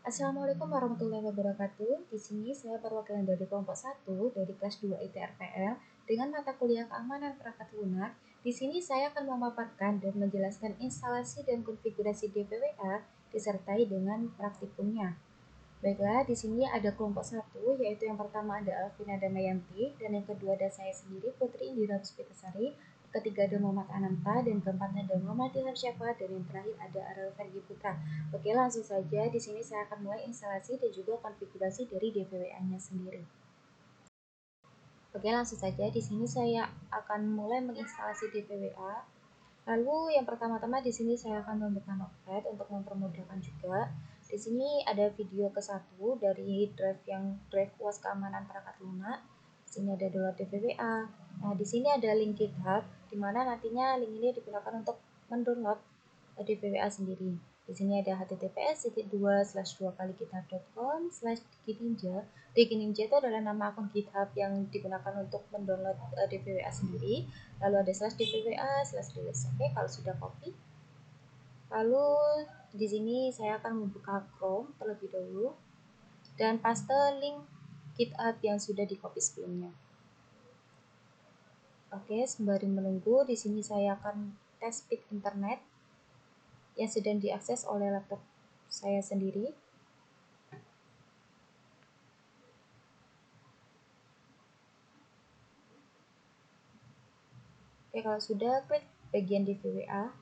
Assalamualaikum warahmatullahi wabarakatuh. Di sini saya perwakilan dari kelompok 1 dari kelas 2 ITRPL dengan mata kuliah keamanan perangkat lunak. Di sini saya akan memaparkan dan menjelaskan instalasi dan konfigurasi DPWA disertai dengan praktikumnya. Baiklah, di sini ada kelompok 1, yaitu yang pertama ada Alvina Damayanti, dan yang kedua ada saya sendiri, Putri Indira Puspitasari, ketiga ada Muhammad Ananta, dan keempatnya ada Muhammad Ilham Syafa, dan yang terakhir ada Arel Ferdi Putra. Oke, langsung saja. Di sini saya akan mulai instalasi dan juga konfigurasi dari DPWA-nya sendiri. Oke, langsung saja. Di sini saya akan mulai menginstalasi DPWA. Lalu yang pertama-tama di sini saya akan membuka Notepad untuk mempermudahkan juga. Di sini ada video ke-1 dari drive UAS keamanan perangkat lunak. Di sini ada download DPWA. Nah, di sini ada link GitHub di mana nantinya link ini digunakan untuk mendownload DPWA sendiri. Di sini ada https://2kali.github.com/digininja. Digininja itu adalah nama akun GitHub yang digunakan untuk mendownload DPWA sendiri. Lalu ada /DPWA/release. Oke, kalau sudah copy. Lalu di sini saya akan membuka Chrome terlebih dahulu dan paste link GitHub yang sudah di copy sebelumnya. Oke, sembari menunggu, di sini saya akan tes speed internet yang sedang diakses oleh laptop saya sendiri. Oke, kalau sudah, klik bagian DPWA.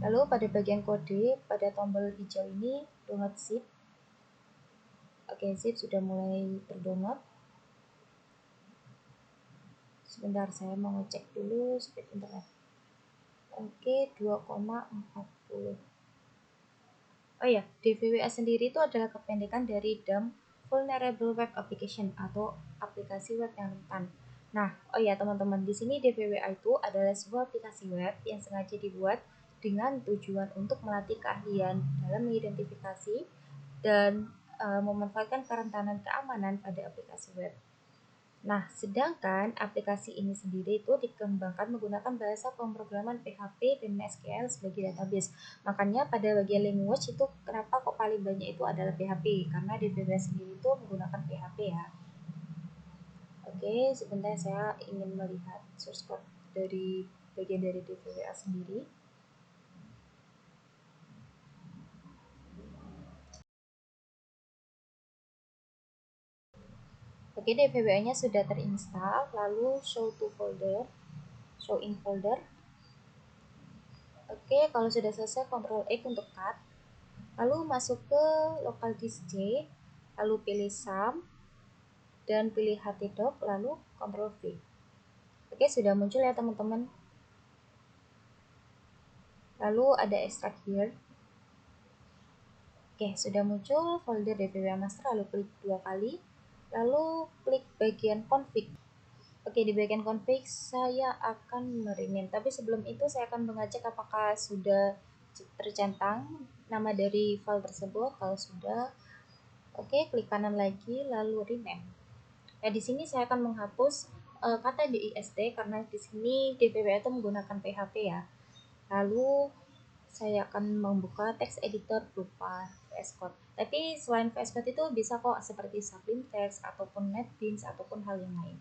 Lalu pada bagian kode, pada tombol hijau ini, download zip. Oke, zip sudah mulai terdownload. Sebentar, saya mau ngecek dulu speed internet. Oke, 2,40. Oh ya, DVWA sendiri itu adalah kependekan dari Dumb Vulnerable Web Application atau aplikasi web yang rentan. Nah, oh ya teman-teman, di sini DVWA itu adalah sebuah aplikasi web yang sengaja dibuat dengan tujuan untuk melatih keahlian dalam mengidentifikasi dan memanfaatkan kerentanan keamanan pada aplikasi web. Nah, sedangkan aplikasi ini sendiri itu dikembangkan menggunakan bahasa pemrograman PHP dan MySQL sebagai database. Makanya pada bagian language itu kenapa kok paling banyak itu adalah PHP, karena DBA sendiri itu menggunakan PHP ya. Oke, sebentar saya ingin melihat source code dari bagian dari DBA sendiri. Oke, DVWA-nya sudah terinstall, lalu show to folder, show in folder. Oke, kalau sudah selesai Ctrl X untuk cut. Lalu masuk ke local disk C, lalu pilih sum dan pilih htdoc, lalu Ctrl V. Oke, sudah muncul ya teman-teman. Lalu ada extract here. Oke, sudah muncul folder DPWA master, lalu klik 2 kali, lalu klik bagian config. Oke, di bagian config saya akan merename, tapi sebelum itu saya akan mengecek apakah sudah tercentang nama dari file tersebut. Kalau sudah, oke, klik kanan lagi lalu rename. Nah, di sini saya akan menghapus kata dist karena di sini DPWA itu menggunakan PHP ya. Lalu saya akan membuka text editor berupa VS Code. Tapi selain VS Code itu bisa kok seperti Sublime Text ataupun NetBeans ataupun hal yang lain.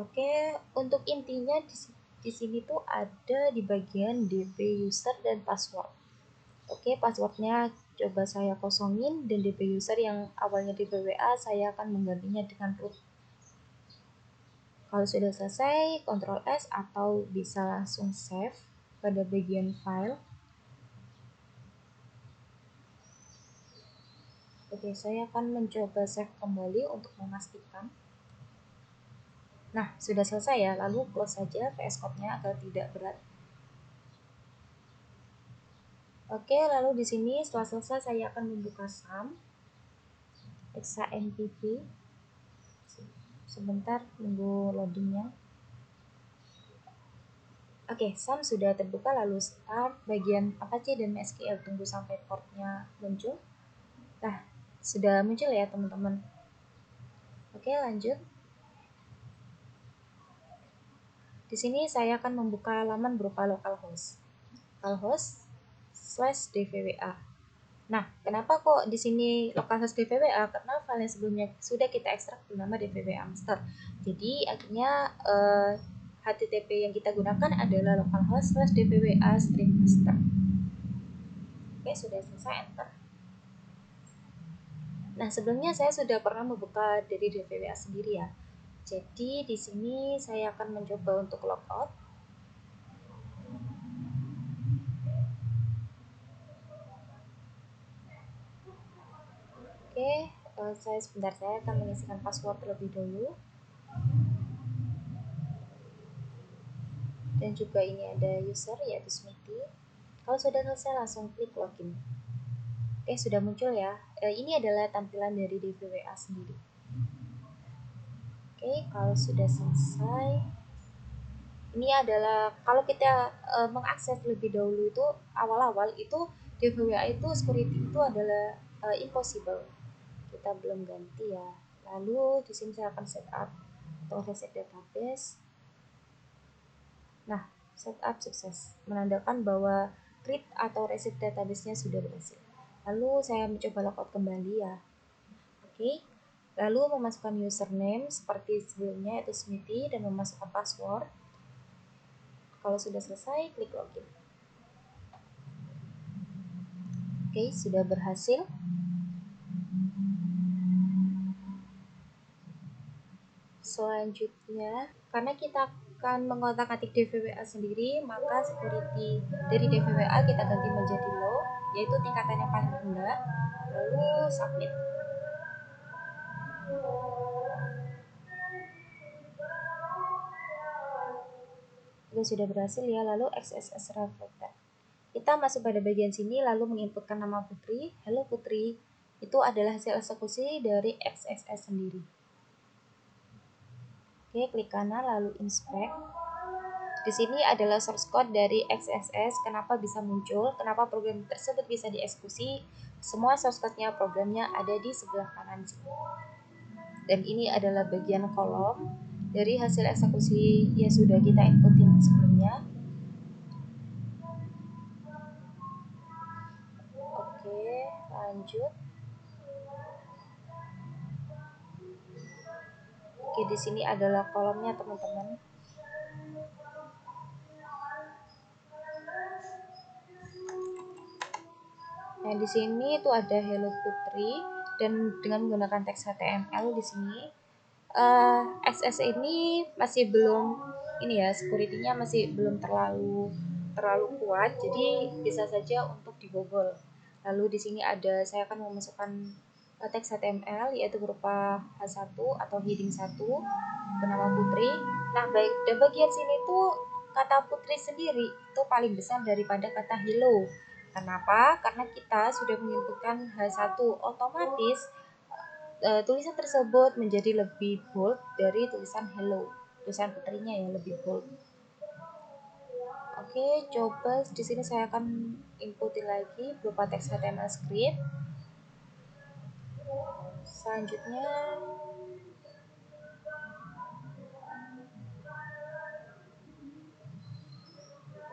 Oke, untuk intinya di sini tuh ada di bagian DP user dan password. Oke, passwordnya coba saya kosongin dan DP user yang awalnya DPWA saya akan menggantinya dengan root. Kalau sudah selesai, Ctrl S atau bisa langsung save pada bagian file. Oke, saya akan mencoba save kembali untuk memastikan. Nah, sudah selesai ya, lalu close saja VS Code-nya agar tidak berat. Oke, lalu di sini setelah selesai saya akan membuka sum exampp. Sebentar tunggu loadingnya. Oke, sum sudah terbuka, lalu start bagian Apache dan MySQL, tunggu sampai portnya muncul. Nah, sudah muncul ya teman-teman. Oke, lanjut. Di sini saya akan membuka halaman berupa localhost. localhost/dvwa. Nah, kenapa kok di sini localhost dvwa? Karena file yang sebelumnya sudah kita ekstrak bernama dvwa master. Jadi akhirnya HTTP yang kita gunakan adalah localhost/dvwa string master. Oke, sudah selesai, enter. Nah, sebelumnya saya sudah pernah membuka dari dvwa sendiri ya. Jadi di sini saya akan mencoba untuk logout. Oke, saya akan mengisikan password terlebih dahulu. Dan juga ini ada user yaitu Smithy. Kalau sudah selesai langsung klik login. Oke, sudah muncul ya. Ini adalah tampilan dari dvwa sendiri. Oke, kalau sudah selesai, ini adalah kalau kita mengakses lebih dahulu itu awal-awal itu dvwa itu security itu adalah impossible. Kita belum ganti ya. Lalu di sini saya akan setup atau reset database. Nah, setup sukses, menandakan bahwa create atau reset database-nya sudah berhasil. Lalu saya mencoba logout kembali ya. Oke. Lalu memasukkan username seperti sebelumnya yaitu Smithy dan memasukkan password. Kalau sudah selesai, klik login. Oke, sudah berhasil. Selanjutnya, karena kita akan mengotak-atik dvwa sendiri, maka security dari dvwa kita ganti menjadi low, yaitu tingkatan yang paling rendah. Lalu submit. Itu sudah berhasil ya. Lalu XSS reflected. Kita masuk pada bagian sini lalu menginputkan nama Putri. Hello Putri. Itu adalah hasil eksekusi dari XSS sendiri. Oke, klik kanan lalu inspect. Di sini adalah source code dari XSS, kenapa bisa muncul, kenapa program tersebut bisa dieksekusi. Semua source code-nya programnya ada di sebelah kanan sini. Dan ini adalah bagian kolom dari hasil eksekusi yang sudah kita inputin sebelumnya. Oke, lanjut. Oke, di sini adalah kolomnya teman-teman. Nah, di sini itu ada Hello Putri dan dengan menggunakan teks HTML di sini. XS ini masih belum ini ya, security-nya masih belum terlalu kuat, jadi bisa saja untuk dibobol. Lalu di sini saya akan memasukkan teks HTML yaitu berupa H1 atau heading 1 bernama Putri. Nah, dan bagian sini tuh kata Putri sendiri itu paling besar daripada kata hello. Kenapa? Karena kita sudah menginputkan H1, otomatis tulisan tersebut menjadi lebih bold dari tulisan hello. Tulisan putrinya yang lebih bold. Oke, coba di sini saya akan inputin lagi berupa teks HTML script. Selanjutnya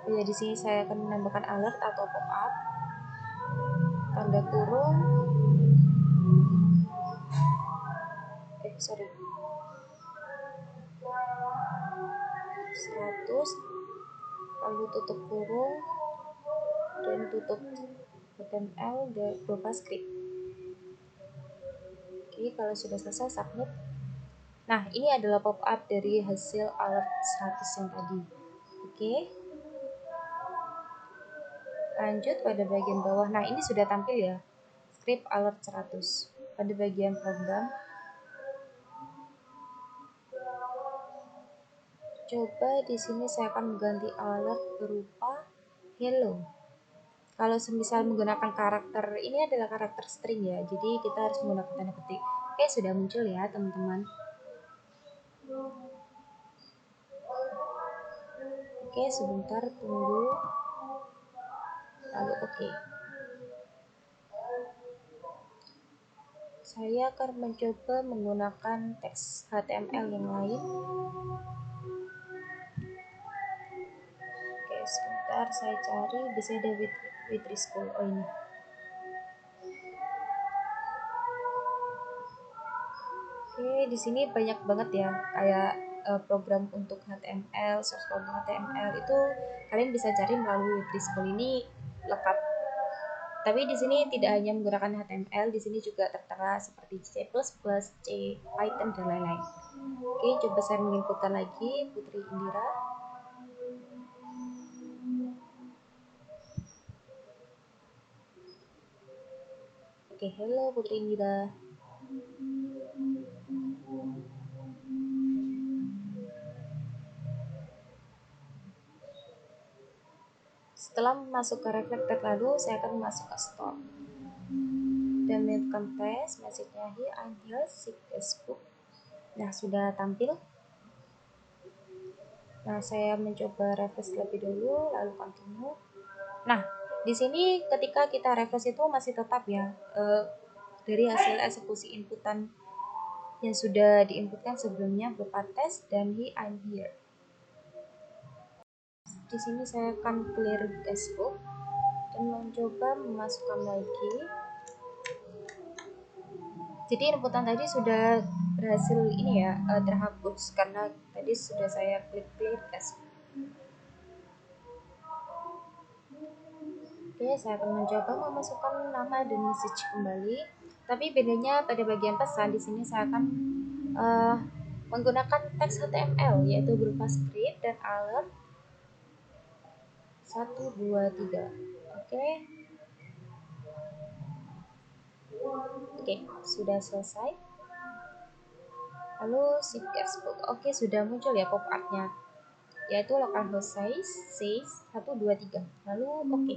ya di sini saya akan menambahkan alert atau pop-up tanda kurung 100 lalu tutup kurung dan tutup HTML berupa script. Oke, kalau sudah selesai submit. Nah, ini adalah pop-up dari hasil alert 100 yang tadi. Oke. Lanjut pada bagian bawah. Nah, ini sudah tampil ya. Script alert 100. Pada bagian program. Coba di sini saya akan mengganti alert berupa hello. Kalau semisal menggunakan karakter, ini adalah karakter string ya. Jadi kita harus menggunakan tanda petik. Oke, sudah muncul ya, teman-teman. Oke, sebentar tunggu. Lalu oke. Saya akan mencoba menggunakan teks HTML yang lain. Oke, sebentar. sebentar saya cari beside with school. Oh ini. Oke, di sini banyak banget ya kayak program untuk HTML, source code HTML itu kalian bisa cari melalui with school ini lengkap. Tapi di sini tidak hanya menggunakan HTML, di sini juga tertera seperti C++, C, Python dan lain-lain. Oke, coba saya menginputkan lagi Putri Indira. Oke, hello Putri Indira. Setelah masuk ke reflector lalu saya akan masuk ke store dan melakukan tes. Message-nya here, I'm here, seek Facebook. Nah, sudah tampil. Nah, saya mencoba refresh lebih dulu lalu continue. Nah, di sini ketika kita refresh itu masih tetap ya dari hasil eksekusi inputan yang sudah diinputkan sebelumnya berupa tes dan I'm here. Di sini saya akan clear Facebook dan mencoba memasukkan lagi. Jadi inputan tadi sudah berhasil ini ya terhapus karena tadi sudah saya klik clear Facebook. Oke, saya akan mencoba memasukkan nama dan message kembali. Tapi bedanya pada bagian pesan di sini saya akan menggunakan teks HTML yaitu berupa script dan alert 1, 2, 3. Oke, sudah selesai. Lalu seek Facebook. Oke, sudah muncul ya pop up-nya. Yaitu localhost says 1, 2, 3. Lalu oke.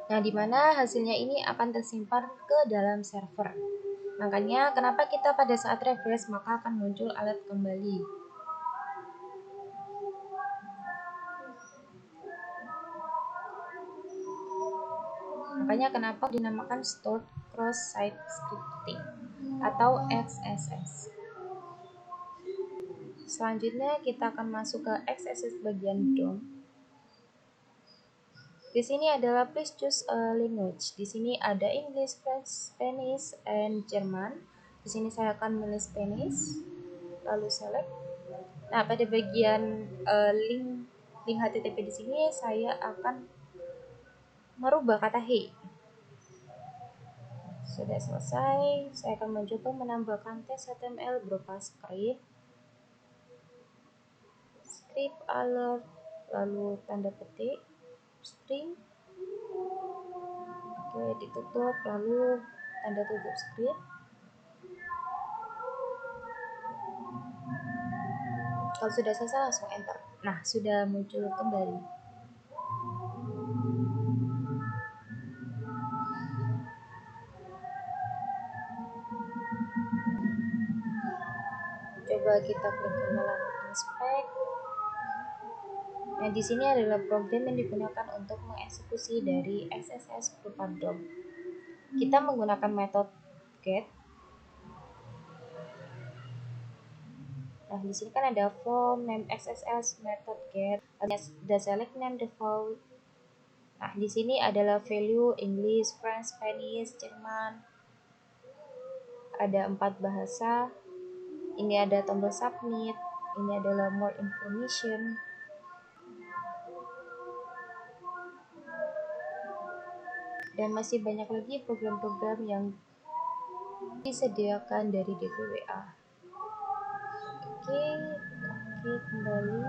Nah, dimana hasilnya ini akan tersimpan ke dalam server. Makanya kenapa kita pada saat refresh maka akan muncul alert kembali. Makanya kenapa dinamakan Stored Cross-Site Scripting atau XSS. Selanjutnya kita akan masuk ke XSS bagian DOM. Di sini adalah please choose a language. Di sini ada English, French, Spanish, and German. Di sini saya akan memilih Spanish, lalu select. Nah, pada bagian link HTTP di sini saya akan merubah kata hey. Sudah selesai, saya akan mencoba menambahkan teks HTML berupa script alert, lalu tanda petik, string. Oke, ditutup, lalu tanda tutup script. Kalau sudah selesai langsung enter. Nah, sudah muncul kembali. Coba kita klik kanan inspect. Nah, di sini adalah program yang digunakan untuk mengeksekusi dari XSS berupa DOM. Kita menggunakan metode get. Nah, di sini kan ada form name XSS method get, ada select name default. Nah, di sini adalah value English, French, Spanish, Jerman. Ada 4 bahasa. Ini ada tombol submit. Ini adalah more information. Dan masih banyak lagi program-program yang disediakan dari DVWA. Oke, kembali.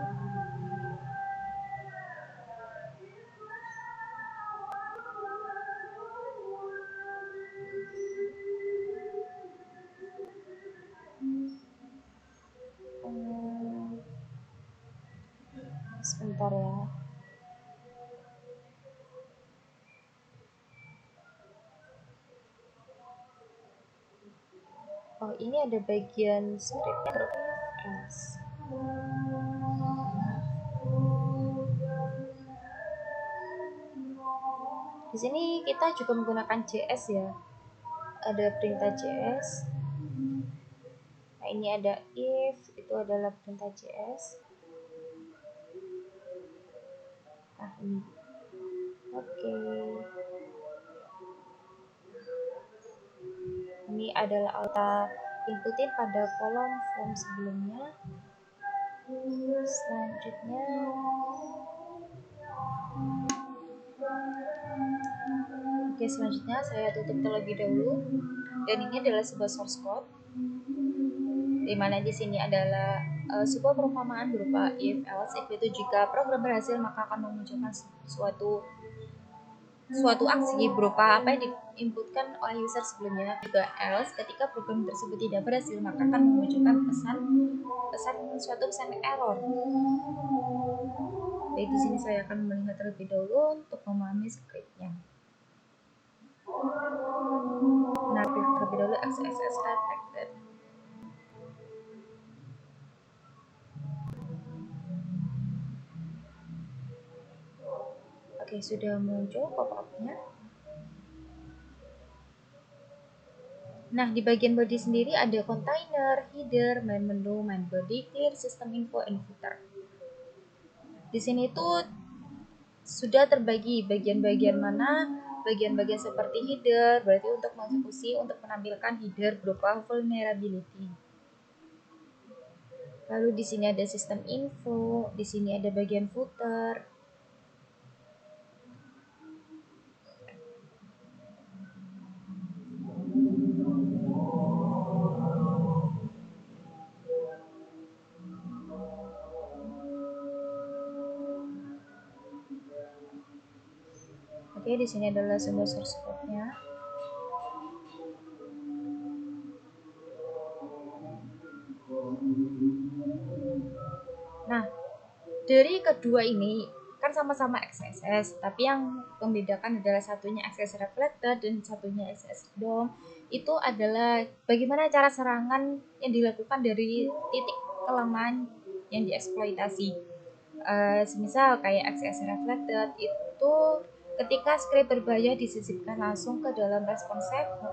Sebentar ya. Oh, ini ada bagian script else. Di sini kita juga menggunakan JS ya. Ada perintah JS. Nah, ini ada if, itu adalah perintah JS. Nah, ini. Oke. Ini adalah kita inputin pada kolom form sebelumnya. Selanjutnya selanjutnya saya tutup terlebih dahulu, dan ini adalah sebuah source code dimana di sini adalah sebuah perumpamaan berupa if else. If itu jika program berhasil maka akan memunculkan suatu aksi berupa apa yang diinputkan oleh user sebelumnya. Juga else, ketika program tersebut tidak berhasil maka akan memunculkan suatu pesan error. Baik, di sini saya akan melihat terlebih dahulu untuk memahami scriptnya. Nah, terlebih dahulu XSS reflected. Oke, sudah muncul pop-up-nya. Nah, di bagian body sendiri ada container, header, main menu, main body, clear, system info, and footer. Di sini tuh sudah terbagi bagian-bagian mana, bagian-bagian seperti header, berarti untuk mengeksekusi untuk menampilkan header berupa vulnerability. Lalu di sini ada sistem info, di sini ada bagian footer. Oke, di sini adalah sebuah source code-nya. Nah, dari kedua ini kan sama-sama XSS, tapi yang membedakan adalah satunya XSS reflected dan satunya XSS DOM. Itu adalah bagaimana cara serangan yang dilakukan dari titik kelemahan yang dieksploitasi. Semisal kayak XSS reflected itu ketika script berbahaya disisipkan langsung ke dalam respon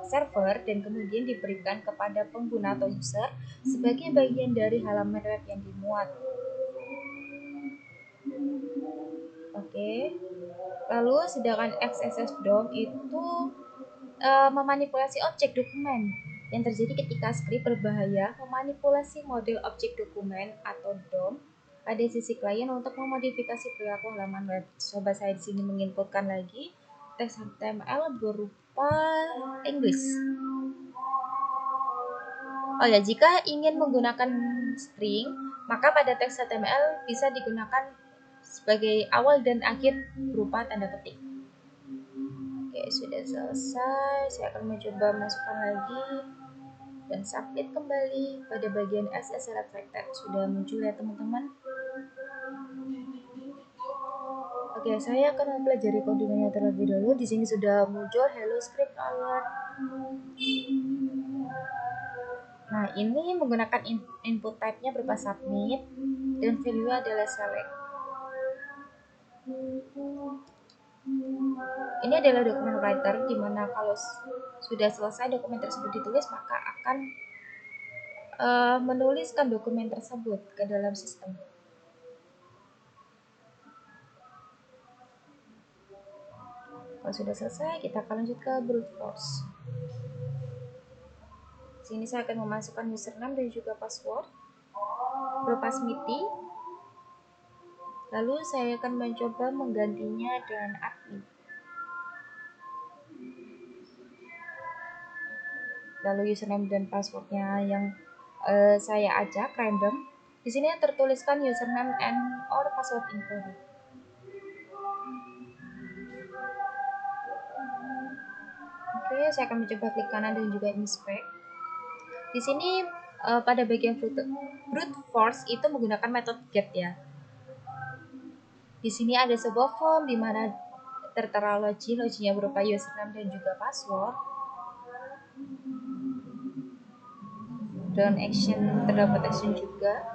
server dan kemudian diberikan kepada pengguna atau user sebagai bagian dari halaman web yang dimuat. Oke. Lalu sedangkan XSS DOM itu memanipulasi objek dokumen yang terjadi ketika script berbahaya memanipulasi model objek dokumen atau DOM pada sisi klien untuk memodifikasi perilaku halaman web. Coba saya di sini menginputkan lagi teks HTML berupa English. Oh ya, jika ingin menggunakan string, maka pada teks HTML bisa digunakan sebagai awal dan akhir berupa tanda petik. Oke, sudah selesai. Saya akan mencoba masukkan lagi dan submit kembali pada bagian XSS reflected. Sudah muncul ya teman-teman? Oke, saya akan mempelajari kodenya terlebih dahulu. Di sini sudah muncul hello script alert. Nah, ini menggunakan input type-nya berupa submit dan value adalah select. Ini adalah dokumen writer di mana kalau sudah selesai dokumen tersebut ditulis maka akan menuliskan dokumen tersebut ke dalam sistem. Kalau sudah selesai, kita akan lanjut ke brute force. Di sini saya akan memasukkan username dan juga password berupa Smithy. Lalu saya akan mencoba menggantinya dengan admin. Lalu username dan passwordnya yang saya ajak random. Di sini tertuliskan username and or password info. Oke, saya akan mencoba klik kanan dan juga inspect. Di sini pada bagian brute force itu menggunakan metode get ya. Di sini ada sebuah form di mana tertera loginya berupa username dan juga password. Dan action terdapat action juga.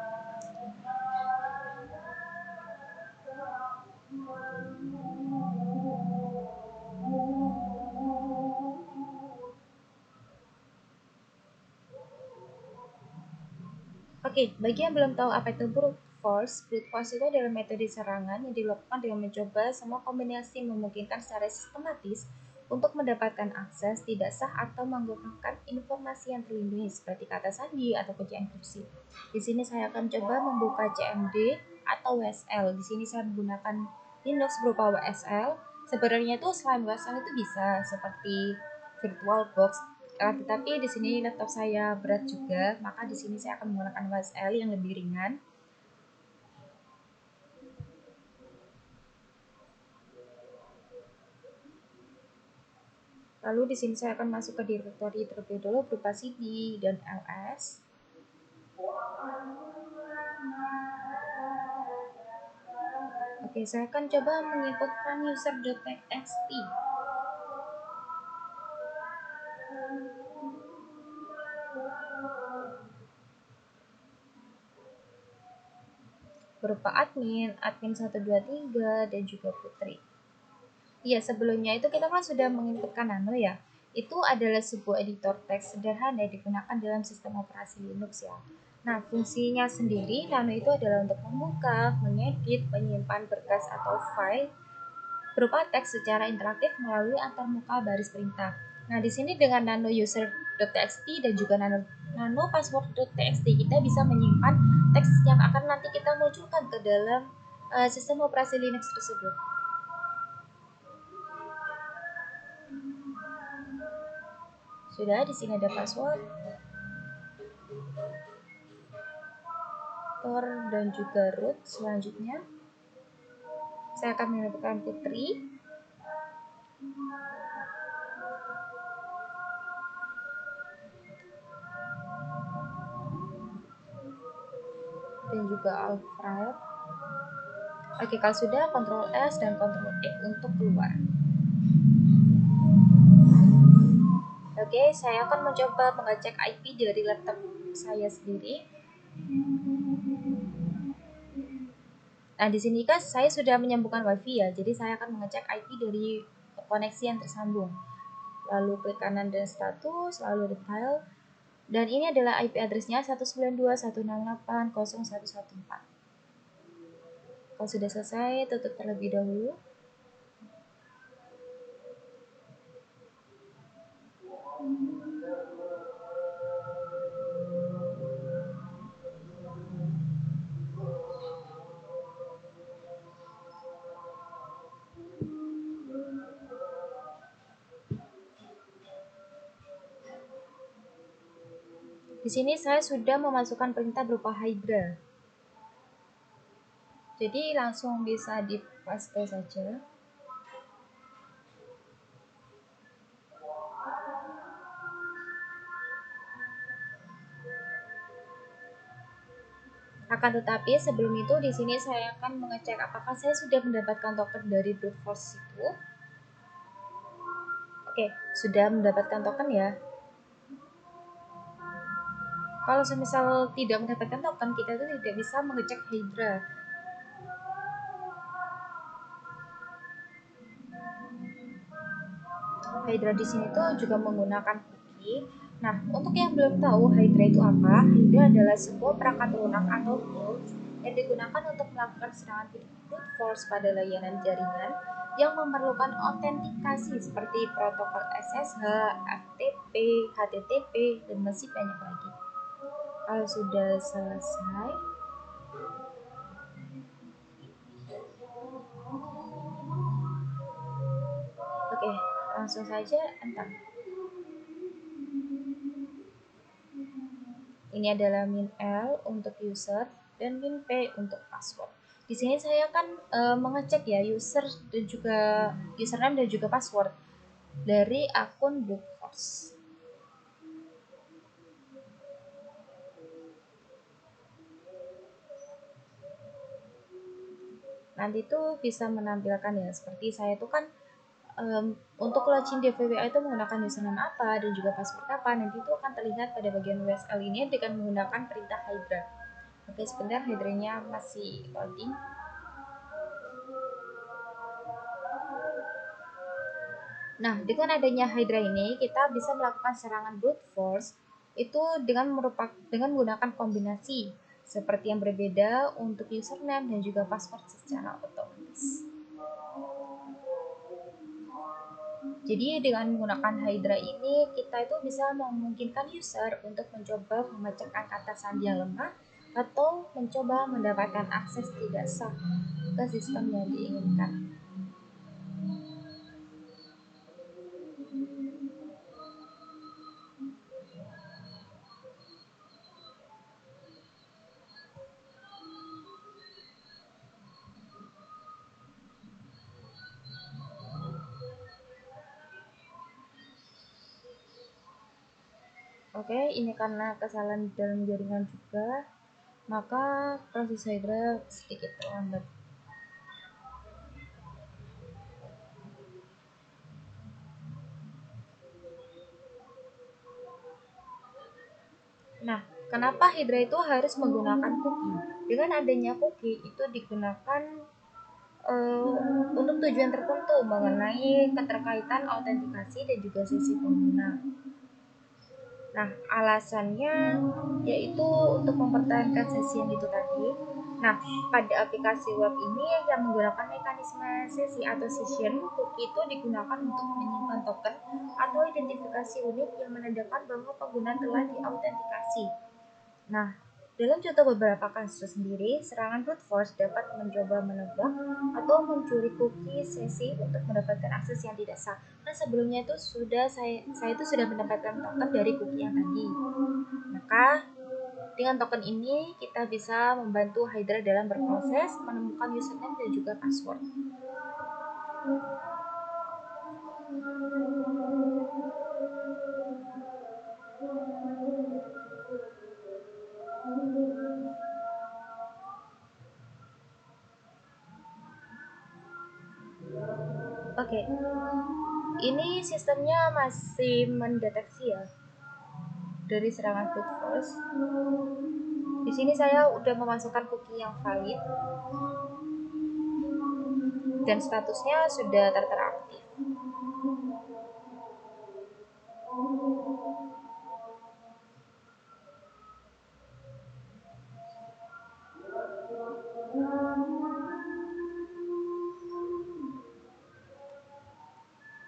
Oke, bagi yang belum tahu apa itu brute force itu adalah metode serangan yang dilakukan dengan mencoba semua kombinasi memungkinkan secara sistematis untuk mendapatkan akses tidak sah atau menggunakan informasi yang terlindungi seperti kata sandi atau kunci enkripsi. Di sini saya akan coba membuka CMD atau WSL. Di sini saya menggunakan Linux berupa WSL. Sebenarnya itu selain WSL itu bisa seperti VirtualBox. Tetapi di sini laptop saya berat juga, maka di sini saya akan menggunakan WSL yang lebih ringan. Lalu di sini saya akan masuk ke directory terlebih dahulu berupa cd dan ls. Oke, saya akan coba menginputkan user.txt. Berupa admin 123, dan juga putri. Iya, sebelumnya itu kita kan sudah menginputkan Nano ya. Itu adalah sebuah editor teks sederhana yang digunakan dalam sistem operasi Linux ya. Nah, fungsinya sendiri Nano itu adalah untuk membuka, mengedit, menyimpan berkas atau file berupa teks secara interaktif melalui antarmuka baris perintah. Nah, di sini dengan nano user.txt dan juga nano password.txt kita bisa menyimpan teks yang akan nanti kita munculkan ke dalam sistem operasi Linux tersebut. Sudah, di sini ada password, tor, dan juga root. Selanjutnya, saya akan menambahkan putri. Dan juga Alfred. Oke, kalau sudah, Ctrl S dan Ctrl E untuk keluar. Oke, saya akan mencoba mengecek IP dari laptop saya sendiri. Nah, di sini kan saya sudah menyambungkan WiFi ya, jadi saya akan mengecek IP dari koneksi yang tersambung. Lalu klik kanan dan status, lalu detail. Dan ini adalah IP address-nya 192.168.0.114. Kalau sudah selesai, tutup terlebih dahulu. Di sini saya sudah memasukkan perintah berupa Hydra. Jadi langsung bisa di paste saja. Akan tetapi sebelum itu di sini saya akan mengecek apakah saya sudah mendapatkan token dari brute force itu. Oke, sudah mendapatkan token ya. Kalau semisal tidak mendapatkan token, kita itu tidak bisa mengecek Hydra. Hydra di sini tuh juga menggunakan cookie. Nah, untuk yang belum tahu Hydra itu apa, Hydra adalah sebuah perangkat lunak atau tools yang digunakan untuk melakukan serangan brute force pada layanan jaringan yang memerlukan autentikasi seperti protokol SSH, FTP, HTTP, dan masih banyak lagi. Kalau sudah selesai, oke, langsung saja enter. Ini adalah min L untuk user dan min P untuk password. Di sini saya akan mengecek ya username dan juga password dari akun brute force. Nanti itu bisa menampilkan ya, seperti saya itu kan untuk login DVWA itu menggunakan username apa dan juga password apa, nanti itu akan terlihat pada bagian WSL ini dengan menggunakan perintah Hydra. Oke, sebentar, Hydra-nya masih loading. Nah, dengan adanya Hydra ini, kita bisa melakukan serangan brute force itu dengan menggunakan kombinasi seperti yang berbeda untuk username dan juga password secara otomatis. Jadi dengan menggunakan Hydra ini kita itu bisa memungkinkan user untuk mencoba memecahkan kata sandi yang lemah atau mencoba mendapatkan akses tidak sah ke sistem yang diinginkan. Oke, ini karena kesalahan dalam jaringan juga, maka proses Hydra sedikit terlambat. Nah, kenapa Hydra itu harus menggunakan cookie? Dengan adanya cookie itu digunakan untuk tujuan tertentu mengenai keterkaitan autentikasi dan juga sesi pengguna. Nah, alasannya yaitu untuk mempertahankan sesi yang itu tadi. Nah, pada aplikasi web ini yang menggunakan mekanisme sesi atau session, cookie itu digunakan untuk menyimpan token atau identifikasi unik yang menandakan bahwa pengguna telah diautentikasi. Nah, dalam contoh beberapa kasus sendiri, serangan brute force dapat mencoba menebak atau mencuri cookie sesi untuk mendapatkan akses yang tidak sah. Nah, sebelumnya itu saya itu sudah mendapatkan token dari cookie yang tadi. Maka dengan token ini kita bisa membantu Hydra dalam berproses menemukan username dan juga password. Oke, ini sistemnya masih mendeteksi ya dari serangan brute force. Di sini saya udah memasukkan cookie yang valid dan statusnya sudah tertera aktif.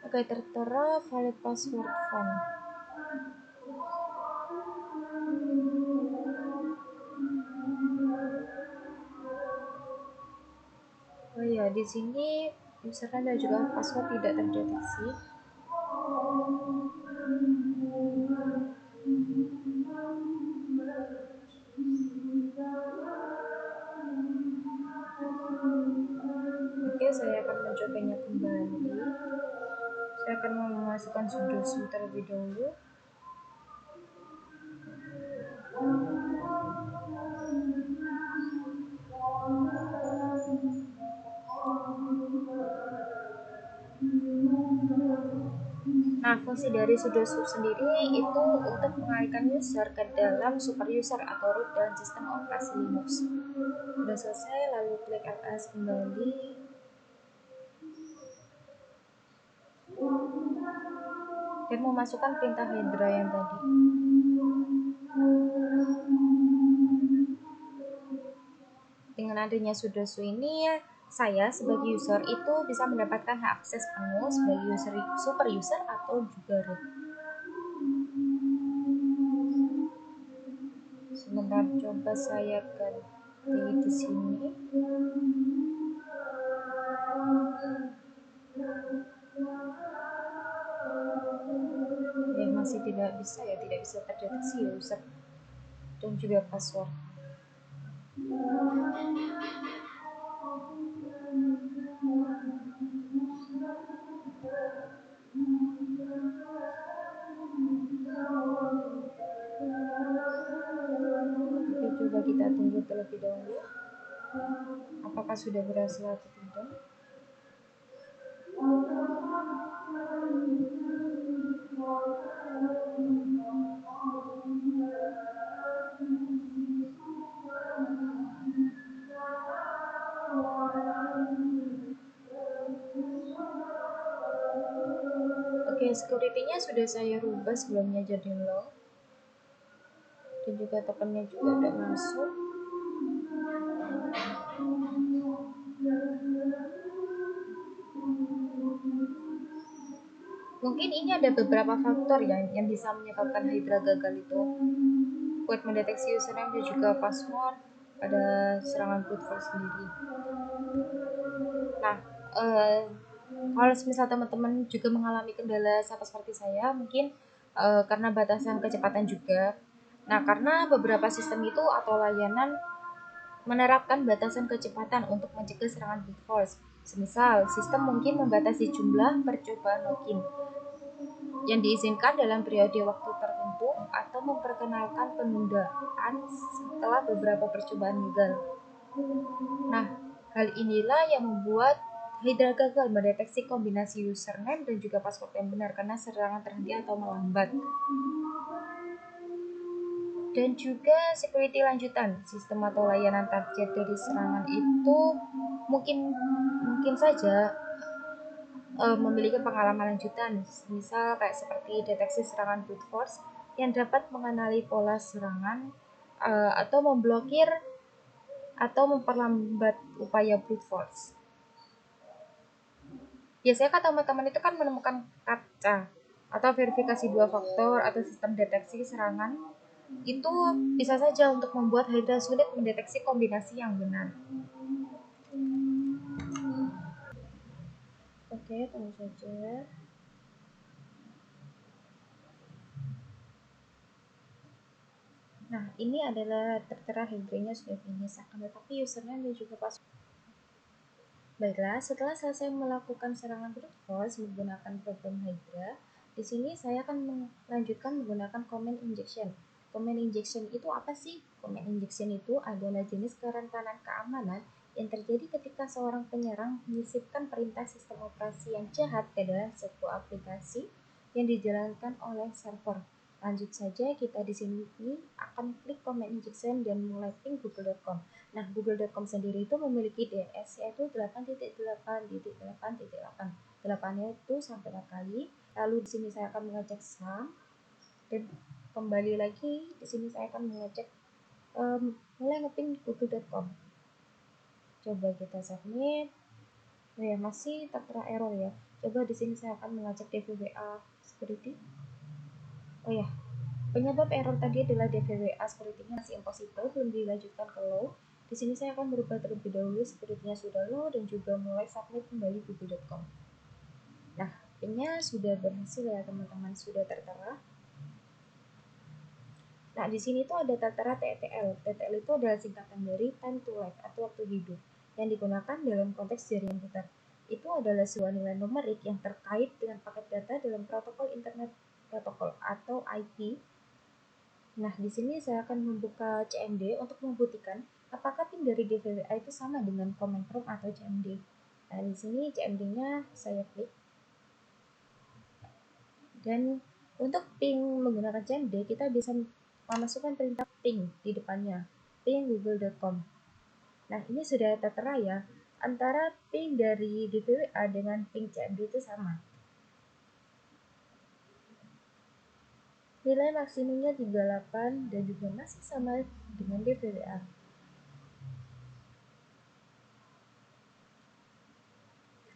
Oke, tertera valid password phone. Oh iya, di sini username dan juga password tidak terdeteksi. Oke, saya akan mencobanya kembali. Saya akan memasukkan sudo terlebih dahulu. Nah, fungsi dari sudo sendiri itu untuk mengalihkan user ke dalam super user atau root dalam sistem operasi Linux. Sudah selesai, lalu klik ls kembali. Dan memasukkan perintah Hydra yang tadi. Dengan adanya sudo ini, saya sebagai user itu bisa mendapatkan hak akses penuh sebagai super user atau juga root. Sebentar, coba saya ganti di sini. Ya, masih tidak bisa terdeteksi user dan juga password. Oke, coba kita tunggu terlebih dahulu. Apakah sudah berhasil atau tidak? Oke, security-nya sudah saya rubah sebelumnya jadi low. dan juga tokennya juga udah masuk. Mungkin ini ada beberapa faktor ya yang bisa menyebabkan Hydra gagal itu. Buat mendeteksi username dan juga password pada serangan brute force sendiri. Nah, kalau misal teman-teman juga mengalami kendala sama seperti saya, mungkin karena batasan kecepatan juga. Nah, karena beberapa sistem itu atau layanan menerapkan batasan kecepatan untuk mencegah serangan brute force. Semisal, sistem mungkin membatasi jumlah percobaan login yang diizinkan dalam periode waktu tertentu atau memperkenalkan penundaan setelah beberapa percobaan gagal. Nah, hal inilah yang membuat Hydra gagal mendeteksi kombinasi username dan juga password yang benar karena serangan terhenti atau melambat. Dan juga security lanjutan, sistem atau layanan target dari serangan itu mungkin saja memiliki pengalaman lanjutan, misal kayak seperti deteksi serangan brute force yang dapat mengenali pola serangan atau memblokir atau memperlambat upaya brute force. Biasanya kan teman-teman itu kan menemukan CAPTCHA atau verifikasi dua faktor atau sistem deteksi serangan itu bisa saja untuk membuat Hydra sulit mendeteksi kombinasi yang benar. Oke, tunggu saja. Nah, ini adalah tertera Hydra-nya sudah finish, akan tetapi username dan juga password. Baiklah, setelah selesai melakukan serangan brute force menggunakan program Hydra, di sini saya akan melanjutkan menggunakan command injection. Command injection itu apa sih? Command injection itu adalah jenis kerentanan keamanan yang terjadi ketika seorang penyerang menyisipkan perintah sistem operasi yang jahat ke dalam sebuah aplikasi yang dijalankan oleh server. Lanjut saja, kita di sini akan klik command injection dan mulai ping google.com. Nah, google.com sendiri itu memiliki DNS yaitu 8.8.8.8. 8-nya itu sampai 4 kali. Lalu di sini saya akan mengecek SAM dan kembali lagi di sini saya akan mengecek mulai ngeping google.com. Coba kita submit. Oh ya, masih tertera error ya. Coba di sini saya akan mengecek DVWA security. Oh ya, penyebab error tadi adalah DVWA security-nya masih impossible, belum dilanjutkan ke low. Di sini saya akan merubah terlebih dahulu security-nya sudah low dan juga mulai submit kembali google.com. Nah, PIN-nya sudah berhasil ya teman-teman, sudah tertera. Nah, di sini tuh ada tertera TTL. TTL itu adalah singkatan dari time to life atau waktu hidup yang digunakan dalam konteks jaringan putar. Itu adalah sebuah nilai numerik yang terkait dengan paket data dalam protokol internet protokol atau IP. Nah, di sini saya akan membuka CMD untuk membuktikan apakah PIN dari DVWA itu sama dengan command prompt atau CMD. Nah, di sini CMD-nya saya klik. Dan untuk ping menggunakan CMD, kita bisa memasukkan perintah ping di depannya, ping google.com. Nah, ini sudah tertera ya, antara ping dari DVWA dengan ping CMD itu sama. Nilai maksimumnya 38 dan juga masih sama dengan DVWA.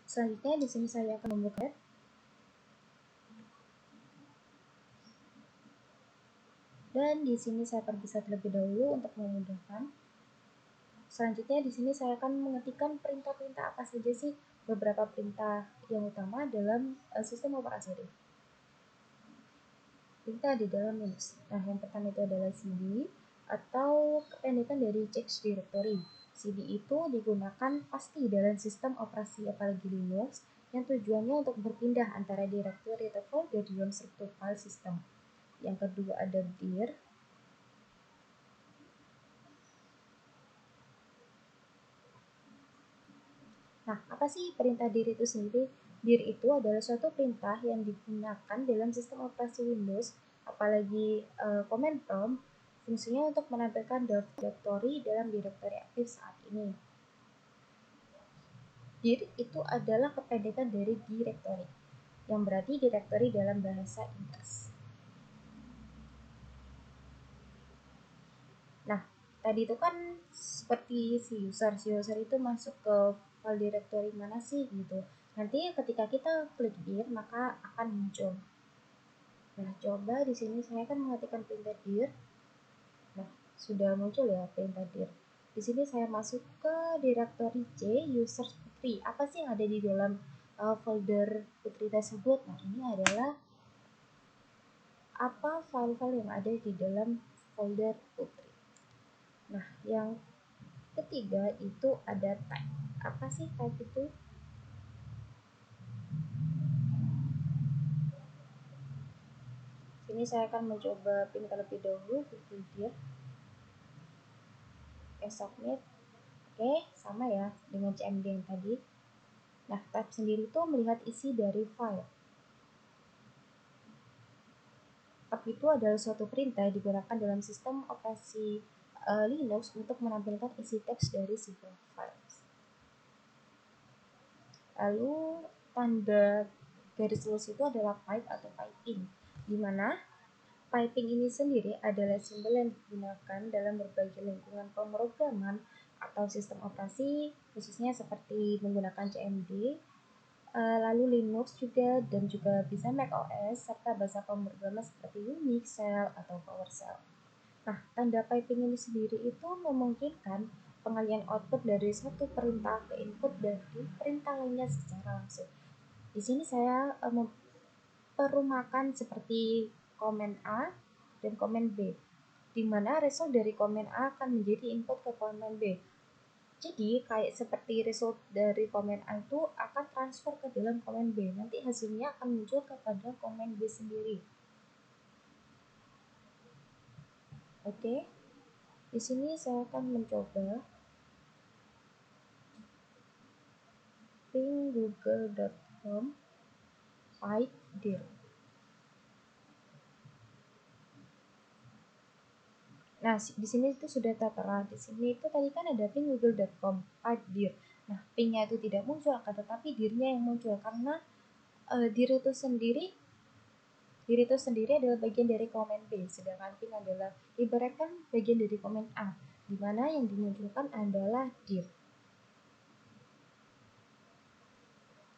Selanjutnya di sini saya akan membuka dan di sini saya perpisah terlebih dahulu untuk memudahkan. Selanjutnya di sini saya akan mengetikkan perintah-perintah apa saja sih, beberapa perintah yang utama dalam sistem operasi ini. Perintah di dalam Linux. Nah, yang pertama itu adalah cd atau kependekan dari change directory. cd itu digunakan pasti dalam sistem operasi apalagi Linux yang tujuannya untuk berpindah antara directory atau folder dalam struktur file system. Yang kedua ada dir. Nah, apa sih perintah dir itu sendiri? Dir itu adalah suatu perintah yang digunakan dalam sistem operasi Windows, apalagi command prompt, fungsinya untuk menampilkan directory dalam directory aktif saat ini. Dir itu adalah kependekan dari directory, yang berarti directory dalam bahasa Inggris. tadi itu kan seperti si user itu masuk ke file directory mana sih gitu. Nanti ketika kita klik dir maka akan muncul. Nah, coba di sini saya kan mengatikan perintah dir. Nah, sudah muncul ya perintah dir. Di sini saya masuk ke directory C user putri. Apa sih yang ada di dalam folder putri tersebut? Nah, ini adalah apa file-file yang ada di dalam folder putri. Nah, yang ketiga itu ada type. Apa sih type itu? Sini saya akan mencoba pin terlebih dahulu ke dia. Submit. Oke, sama ya dengan CMD yang tadi. Nah, type sendiri itu melihat isi dari file. Type itu adalah suatu perintah yang digunakan dalam sistem operasi Linux untuk menampilkan isi teks dari sebuah file. Lalu tanda garis lurus itu adalah pipe atau piping, di mana piping ini sendiri adalah simbol yang digunakan dalam berbagai lingkungan pemrograman atau sistem operasi, khususnya seperti menggunakan CMD, lalu Linux juga, dan juga bisa macOS, serta bahasa pemrograman seperti Unix, Shell, atau PowerShell. Nah, tanda piping ini sendiri itu memungkinkan pengalian output dari satu perintah ke input dari perintah lainnya secara langsung. Di sini saya memperumakan seperti komen A dan komen B, di mana result dari komen A akan menjadi input ke komen B. Jadi kayak seperti result dari komen A itu akan transfer ke dalam komen B. Nanti hasilnya akan muncul kepada komen B sendiri. Oke. Di sini saya akan mencoba ping google.com pipe dir. Nah, di sini itu sudah tertera. Di sini itu tadi kan ada ping google.com pipe dir. Nah, pingnya itu tidak muncul, akan tetapi dirnya yang muncul karena dir itu sendiri adalah bagian dari komen B, sedangkan ping adalah ibaratkan bagian dari komen A, di mana yang dimunculkan adalah dir.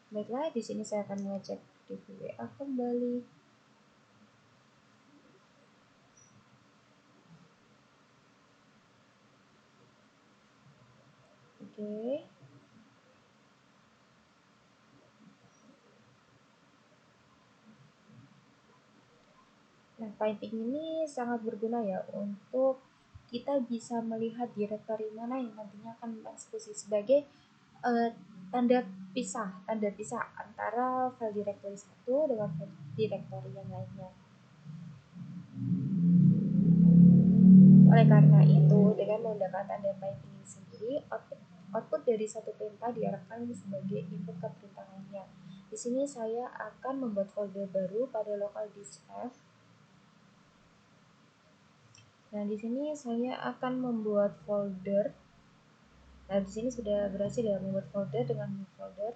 Baiklah, di sini saya akan mengecek DVWA kembali. Oke. Nah, piping ini sangat berguna ya untuk kita bisa melihat direktori mana yang nantinya akan dieksekusi sebagai tanda pisah antara file directory satu dengan file directory yang lainnya. Oleh karena itu, dengan menggunakan tanda piping ini sendiri, output dari satu perintah diarahkan sebagai input ke perintah lainnya. Di sini saya akan membuat folder baru pada local disk F. Nah, di sini saya akan membuat folder. Nah, di sini sudah berhasil ya membuat folder dengan new folder.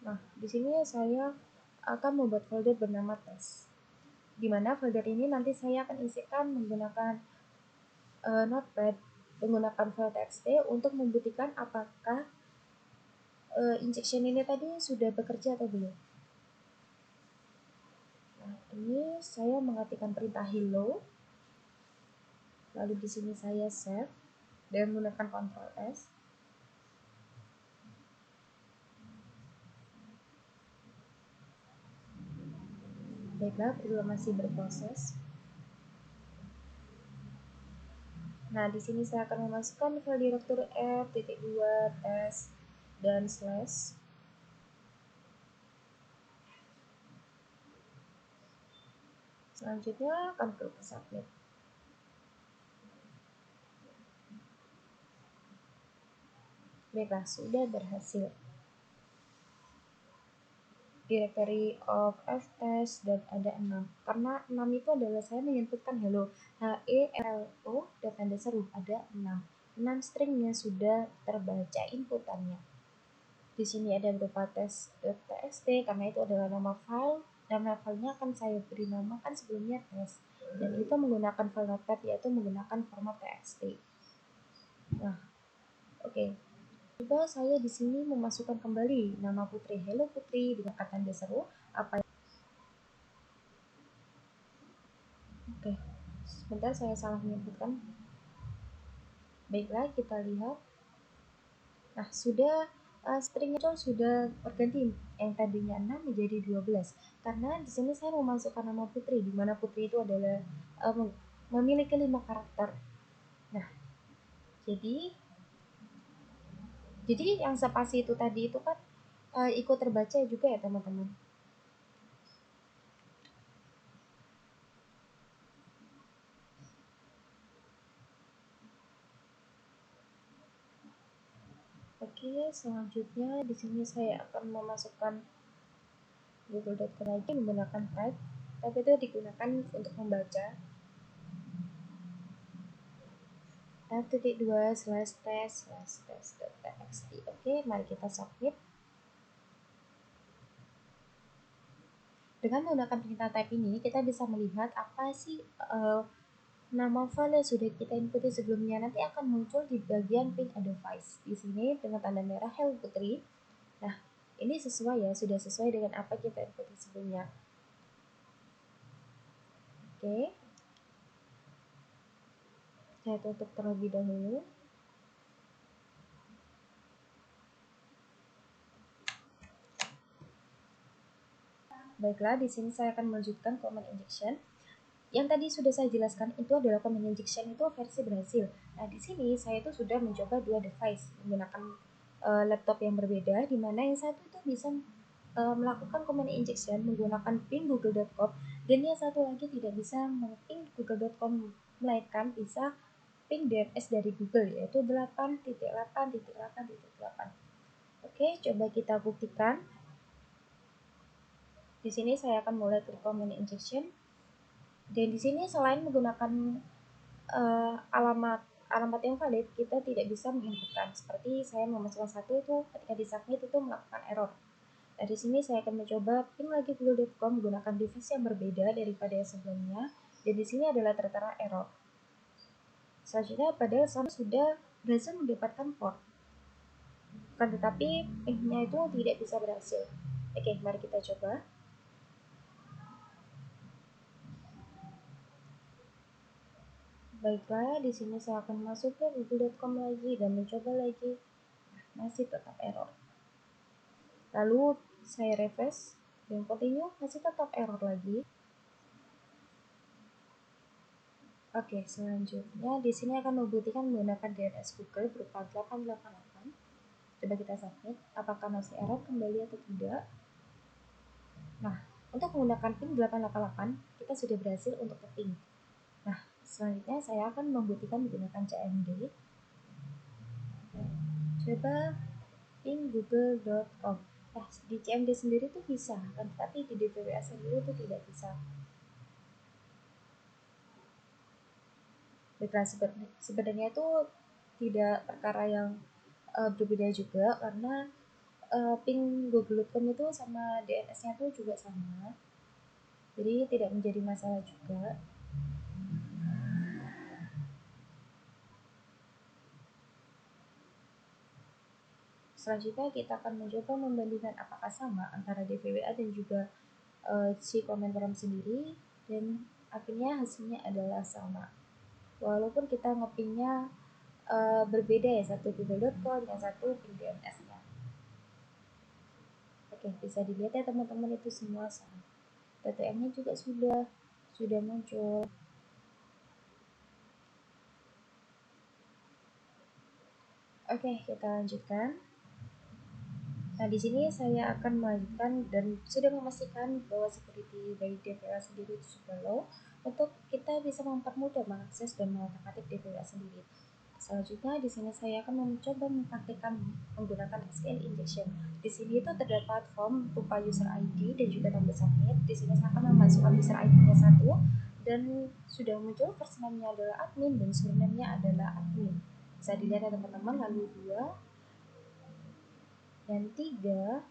Nah, di sini saya akan membuat folder bernama test. Di mana folder ini nanti saya akan isikan menggunakan notepad, menggunakan file txt untuk membuktikan apakah injection ini tadi sudah bekerja atau belum. Nah, ini saya mengetikkan perintah hello. Lalu di sini saya save dan menggunakan Ctrl S. Baiklah, program masih berproses. Nah, di sini saya akan memasukkan file directory f.2 test dan slash. Selanjutnya akan klik submit. Baiklah, sudah berhasil. Directory of ftest dan ada 6. Karena 6 itu adalah saya menginputkan hello, hello dan tanda seru, ada 6. 6 stringnya sudah terbaca inputannya. Di sini ada berupa tes.txt karena itu adalah nama file. Nama filenya akan saya beri nama kan sebelumnya tes, dan itu menggunakan file notepad yaitu menggunakan format txt. Nah, oke. Coba saya di sini memasukkan kembali nama Putri. Hello Putri dengan kata tanda seru. Apa? Oke. Sebentar saya salah menyebutkan. Baiklah, kita lihat. Nah, sudah stringnya sudah berganti, yang tadinya 6 menjadi 12. Karena di sini saya memasukkan nama Putri, di mana Putri itu adalah memiliki 5 karakter. Nah, jadi yang spasi itu tadi itu kan ikut terbaca juga ya teman-teman. Oke, selanjutnya di sini saya akan memasukkan google.com lagi menggunakan type. Type itu digunakan untuk membaca. F.2/test/test.txt. Oke, mari kita submit. Dengan menggunakan perintah type ini, kita bisa melihat apa sih nama file yang sudah kita inputi sebelumnya. Nanti akan muncul di bagian ping a device. Di sini dengan tanda merah Hello Putri. Nah, ini sesuai ya, sudah sesuai dengan apa kita inputi sebelumnya. Oke. Saya tutup terlebih dahulu. Baiklah, di sini saya akan melanjutkan command injection. Yang tadi sudah saya jelaskan itu adalah command injection itu versi berhasil. Nah, di sini saya itu sudah mencoba dua device menggunakan laptop yang berbeda, di mana yang satu itu bisa melakukan command injection menggunakan ping google.com, dan yang satu lagi tidak bisa meng-ping google.com, melainkan bisa ping DNS dari Google, yaitu 8.8.8.8. Oke, coba kita buktikan. Di sini saya akan mulai klik command injection, dan di sini selain menggunakan alamat yang valid, kita tidak bisa menginputkan. Seperti saya memasukkan satu itu ketika di submit itu melakukan error. Dari sini saya akan mencoba ping lagi google.com menggunakan device yang berbeda daripada yang sebelumnya, dan di sini adalah tertera error. Selanjutnya padahal saya sudah berhasil mendapatkan port, kan tetapi pingnya itu tidak bisa berhasil. Oke, mari kita coba. Baiklah, di sini saya akan masuk ke google.com lagi dan mencoba lagi. Masih tetap error. Lalu saya refresh dan continue, masih tetap error lagi. Oke, selanjutnya di sini akan membuktikan menggunakan DNS Google berupa 888. Coba kita submit, apakah masih error kembali atau tidak. Nah, untuk menggunakan ping 888, kita sudah berhasil untuk ke ping. Nah, selanjutnya saya akan membuktikan menggunakan CMD. Coba ping google.com. Nah, di CMD sendiri tuh bisa, kan? Tapi di DVWA sendiri itu tidak bisa. Baiklah, sebenarnya itu tidak perkara yang berbeda juga, karena ping google.com itu sama DNS-nya itu juga sama, jadi tidak menjadi masalah juga. Selanjutnya kita akan mencoba membandingkan apakah sama antara DVWA dan juga si command prompt sendiri, dan akhirnya hasilnya adalah sama, walaupun kita ngepingnya berbeda ya, satu google.com yang satu ping DNS-nya. Oke, bisa dilihat ya teman-teman, itu semua sama. TTM-nya juga sudah muncul. Oke, kita lanjutkan. Nah, di sini saya akan melanjutkan dan sudah memastikan bahwa security dari DVWA sendiri itu sudah low, untuk kita bisa mempermudah mengakses dan mengotak-atik DVWA sendiri. Selanjutnya di sini saya akan mencoba mempraktikkan menggunakan SQL injection. Di sini itu terdapat form berupa user ID dan juga tombol submit. Di sini saya akan memasukkan user ID-nya 1, dan sudah muncul first name-nya adalah admin dan username-nya adalah admin. Bisa dilihat ya teman-teman. Lalu 2, dan 3,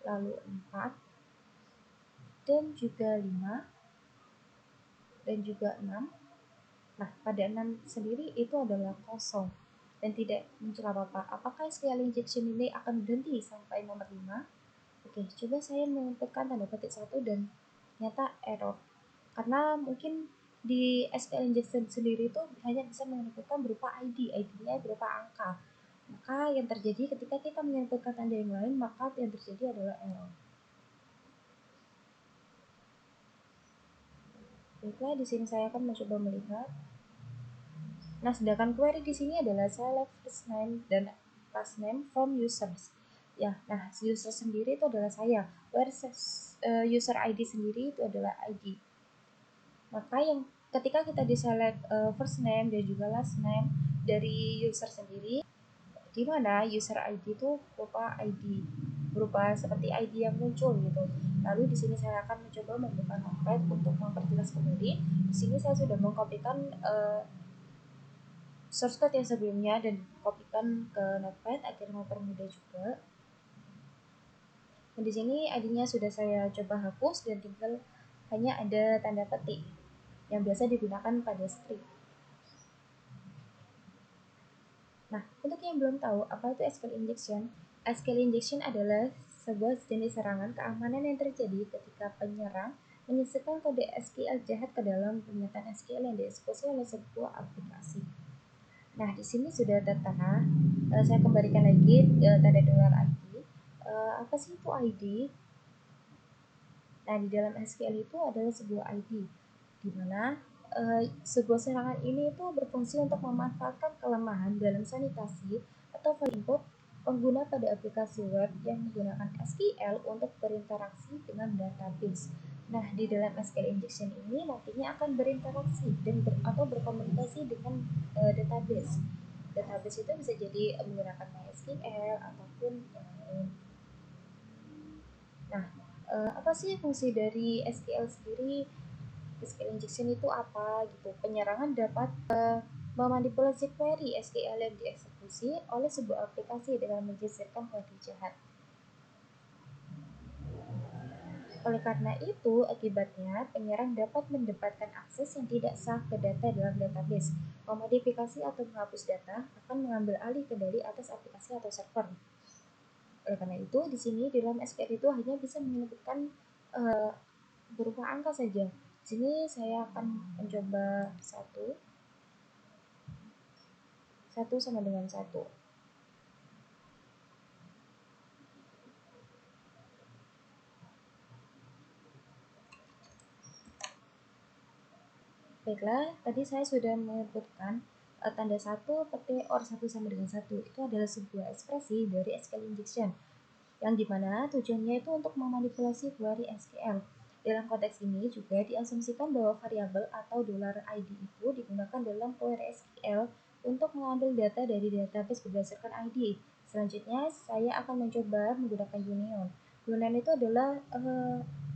lalu 4, dan juga 5, dan juga 6. Nah, pada 6 sendiri itu adalah kosong dan tidak muncul apa-apa. Apakah SQL injection ini akan berhenti sampai nomor 5? Oke, coba saya menginputkan tanda petik 1 dan ternyata error. Karena mungkin di SQL injection sendiri itu hanya bisa menginputkan berupa ID-nya berupa angka. Maka yang terjadi ketika kita menginputkan tanda yang lain, maka yang terjadi adalah error. Baiklah, di sini saya akan mencoba melihat. Nah, sedangkan query di sini adalah select first name dan last name from users. Ya, nah user sendiri itu adalah saya. Versus user ID sendiri itu adalah ID. Maka yang ketika kita di select first name dan juga last name dari user sendiri, di mana user ID itu berupa seperti ID yang muncul gitu. Lalu di sini saya akan mencoba membuka Notepad untuk memperjelas kembali. Di sini saya sudah mengkopikan source code yang sebelumnya dan kopikan ke Notepad agar mempermudah juga. Dan di sini ID-nya sudah saya coba hapus dan tinggal hanya ada tanda petik yang biasa digunakan pada string. Nah, untuk yang belum tahu apa itu SQL injection, SQL injection adalah sebuah jenis serangan keamanan yang terjadi ketika penyerang menyisipkan kode SQL jahat ke dalam pernyataan SQL yang dieksekusi oleh sebuah aplikasi. Nah, di sini sudah tertera. Saya kembalikan lagi tanda dolar ID. Apa sih itu ID? Nah, di dalam SQL itu adalah sebuah ID, di mana sebuah serangan ini itu berfungsi untuk memanfaatkan kelemahan dalam sanitasi atau file input pengguna pada aplikasi web yang menggunakan SQL untuk berinteraksi dengan database. Nah, di dalam SQL injection ini nantinya akan berinteraksi dan atau berkomunikasi dengan database. Database itu bisa jadi menggunakan MySQL ataupun yang lain. Nah, apa sih fungsi dari SQL sendiri? SQL injection itu apa gitu? Penyerangan dapat memanipulasi query SQL yang dieksekusi oleh sebuah aplikasi dengan mengeserkan query jahat. Oleh karena itu, akibatnya penyerang dapat mendapatkan akses yang tidak sah ke data dalam database, memodifikasi atau menghapus data, akan mengambil alih kendali atas aplikasi atau server. Oleh karena itu, di sini di dalam SQL itu hanya bisa menyebutkan berupa angka saja. Di sini saya akan mencoba 1 sama dengan 1. Baiklah, tadi saya sudah menyebutkan tanda 1 petik or 1 sama dengan 1. Itu adalah sebuah ekspresi dari SQL injection, yang dimana tujuannya itu untuk memanipulasi query SQL. Dalam konteks ini juga diasumsikan bahwa variabel atau $ID itu digunakan dalam query SQL untuk mengambil data dari database berdasarkan ID. Selanjutnya, saya akan mencoba menggunakan union. Union itu adalah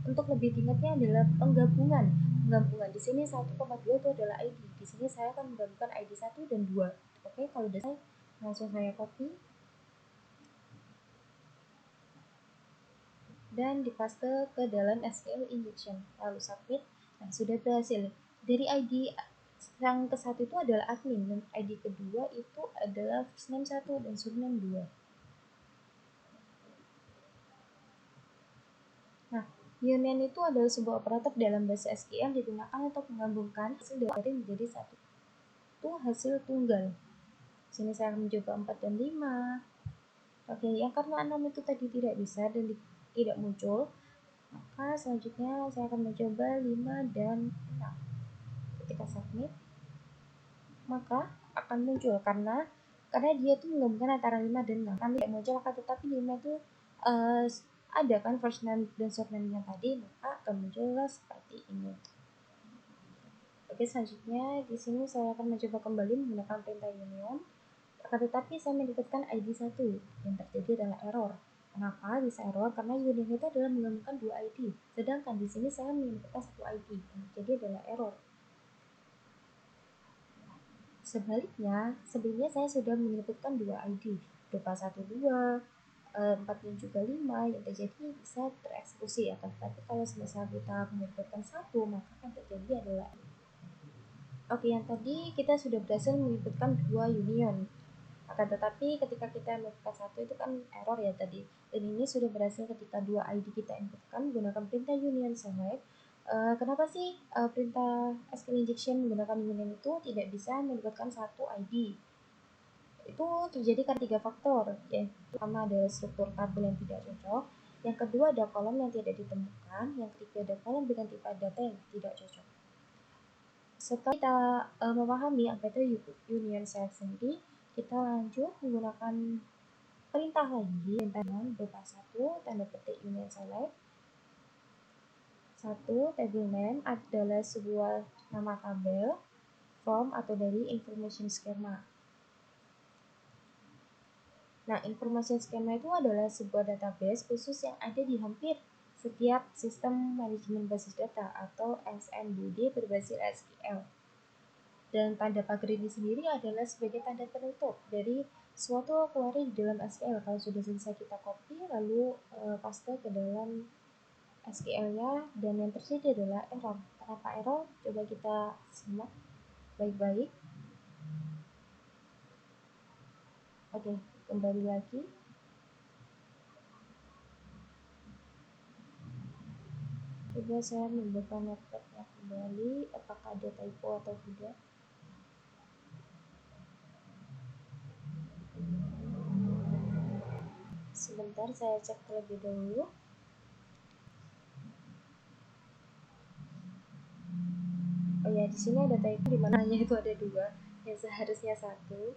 untuk lebih diingatnya adalah penggabungan. Di sini 1,2 itu adalah ID. Di sini saya akan menggabungkan ID 1 dan 2. Oke, kalau sudah selesai, langsung saya copy dan dipaste ke dalam SQL injection, lalu submit. Nah, sudah berhasil. Dari ID yang ke satu itu adalah admin, dan ID kedua itu adalah first name 1 dan surname 2. Nah, union itu adalah sebuah operator dalam bahasa SQL yang digunakan untuk menggabungkan hasil dari menjadi satu. Itu hasil tunggal. Sini saya mencoba 4 dan 5. Oke, yang karena 6 itu tadi tidak bisa dan tidak muncul, maka selanjutnya saya akan mencoba 5 dan 6. Ketika submit, maka akan muncul karena dia itu menggabungkan antara 5 dan 6. Kami tidak muncul, akan tetapi 5 itu ada kan first name dan surname-nya tadi, maka akan muncullah seperti ini. Oke, selanjutnya di sini saya akan mencoba kembali menggunakan perintah union. Akan tetapi saya mendapatkan ID 1. Yang terjadi adalah error. Kenapa bisa error? Karena union itu adalah menggabungkan 2 ID. Sedangkan di sini saya mendapatkan 1 ID. Yang terjadi adalah error. Sebaliknya, sebelumnya saya sudah menyebutkan 2 ID, berupa 12, 4 dan juga 5 yang terjadi bisa tereksekusi ya. Tapi kalau semisal kita menyebutkan 1, maka akan terjadi adalah oke, yang tadi kita sudah berhasil menyebutkan 2 union. Akan tetapi ketika kita menyebutkan 1 itu kan error ya tadi. Dan ini sudah berhasil ketika 2 ID kita inputkan menggunakan perintah union select. Kenapa sih perintah SQL injection menggunakan union itu tidak bisa menyebutkan 1 ID? Itu terjadi karena 3 faktor. Yang pertama adalah struktur tabel yang tidak cocok. Yang kedua ada kolom yang tidak ditemukan. Yang ketiga ada kolom dengan tipe data yang tidak cocok. Setelah kita memahami apa itu union select sendiri, kita lanjut menggunakan perintah lagi, perintah berupa 1 tanda petik union select. 1 table name adalah sebuah nama tabel, from atau dari information schema. Nah, information schema itu adalah sebuah database khusus yang ada di hampir setiap sistem manajemen basis data atau SMBD berbasis SQL. Dan tanda pagar ini sendiri adalah sebagai tanda penutup dari suatu query di dalam SQL. Kalau sudah selesai kita copy lalu paste ke dalam SQL-nya, dan yang terjadi adalah error. Kenapa error? Coba kita simak baik-baik. Oke, kembali lagi. Coba saya membuka notepad-nya kembali, apakah ada typo atau tidak. Sebentar, saya cek terlebih dahulu. Oh ya, di sini ada typo di mana hanya itu ada 2, yang seharusnya 1.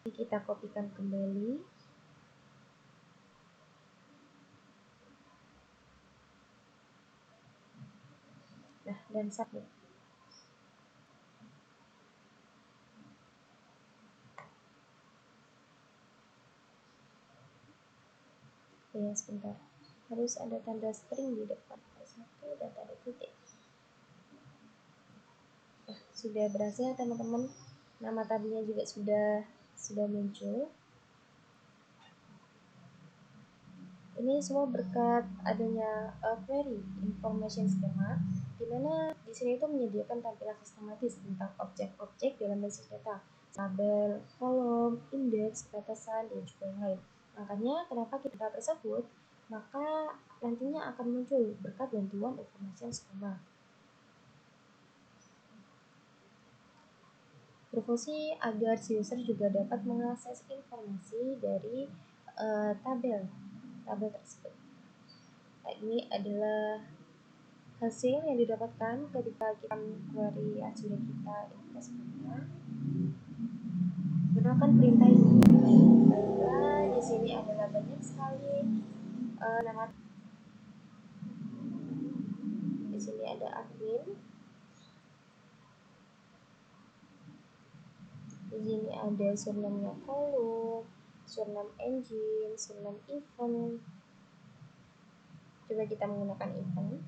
Jadi kita kopikan kembali. Nah, dan submit. Ya, sebentar. Harus ada tanda string di depan. 1 dan tanda titik. Nah, sudah berhasil teman-teman. Nama tabelnya juga sudah muncul. Ini semua berkat adanya query information schema, di mana di sini itu menyediakan tampilan sistematis tentang objek-objek dalam basis data, tabel, kolom, indeks, batasan, dan juga yang lain. Makanya kenapa kita tersebut, maka nantinya akan muncul berkat bantuan information schema. Berfungsi agar si user juga dapat mengakses informasi dari tabel tersebut. Nah, ini adalah hasil yang didapatkan ketika kita query yang sudah kita investasikan gunakan perintah ini. Baiklah, di sini adalah banyak sekali nama. Di sini ada admin. Di sini ada surname kolom, surname engine, surname event. Coba kita menggunakan event.